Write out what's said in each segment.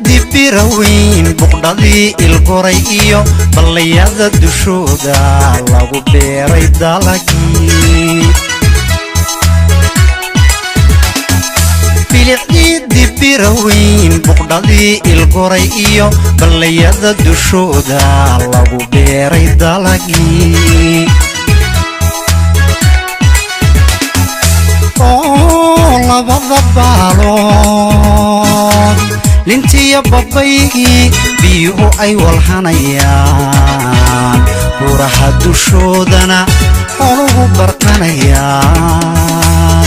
Dibirowayn buqdadii ilqorayyo ballayada dushooda lagu beeray dalagii Dibirowayn buqdadii ilqorayyo ballayada dushooda lagu beeray dalagii labada baalood lintiya babaygii biyuhu ay walhanayaan buraha dushoodana xooluhu barqanayaan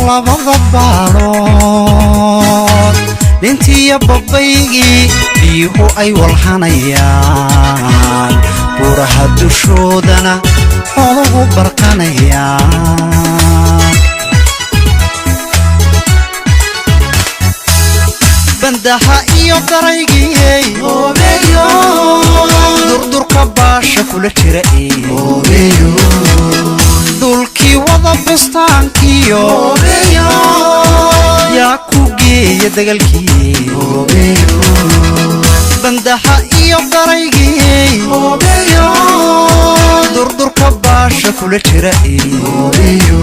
labada baalood lintiya babaygii biyuhu ay walhanayaan buraha dushoodana xooluhu barqanayaan bandaha iyo daraygii oobeeyo durdurka baasha kula jira oobeeyo dulkii wada bustaankiyo oobeeyo yaa ku geeya dagalkii oobeeyo bandaha iyo daraygii oobeeyo durdurka baasha kula jira oobeeyo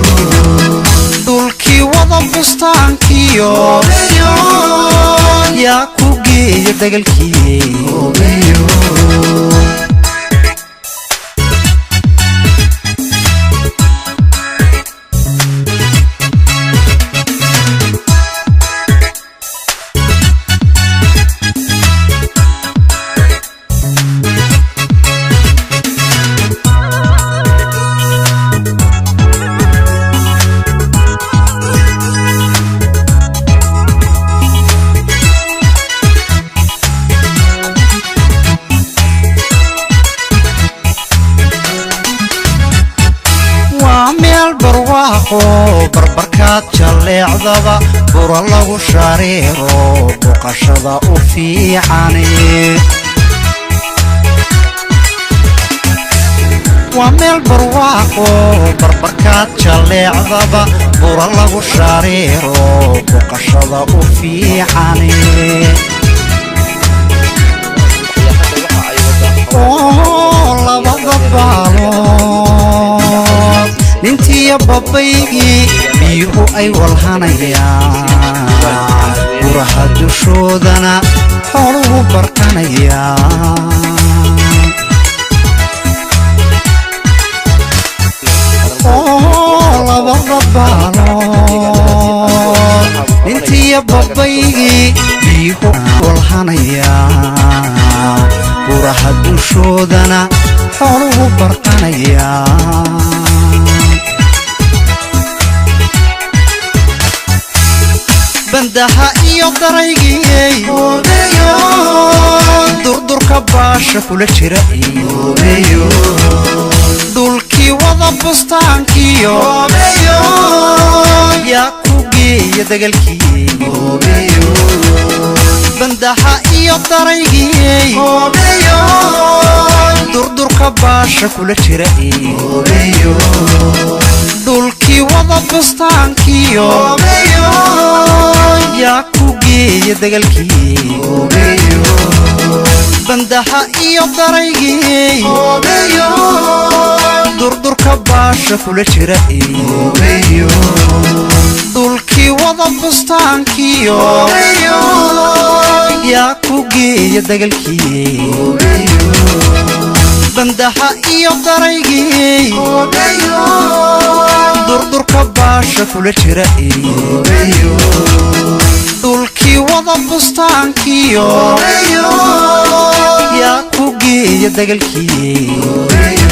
dulkii wada bustaankiyo oobeeyo yaa ku geeya dagalkii oobeeyo barbarkaad jaleecdaba bura lagu shareero boqashada u fiicane waa meel barwaaqo barbarkaad jaleecdaba bura lagu shareero boqashada u fiicane labada baalood nintiya babaygii biyuhu ay walhanayaan buraha dushoodana xooluhu barqanayaan labada baalood nintiya babaygii biyuhu walhanayaan buraha dushoodana xooluhu barqanayaan bandaha iyo daraygii oobeeyo durdurka baasha kula jira oobeeyo dulkii wada bustaankiyo oobeeyo yaa ku geeya dagalkii oobeeyo bandaha iyo daraygii oobeeyo durdurka baasha kula jira oobeeyo dulkii wada bustaankiyo oobeeyo yaa ku geeya dagalkii oobeeyo bandaha iyo daraygii oobeeyo durdurka baasha kula jira oobeeyo dulkii wada bustaankiyo oobeeyo yaa ku geeya dagalkii oobeeyo bandaha iyo daraygii oobeeyo durdurka baasha kula jira oobeeyo dulkii wada bustaankiyo oobeeyo yaa ku geeya dagalkii oobeeyo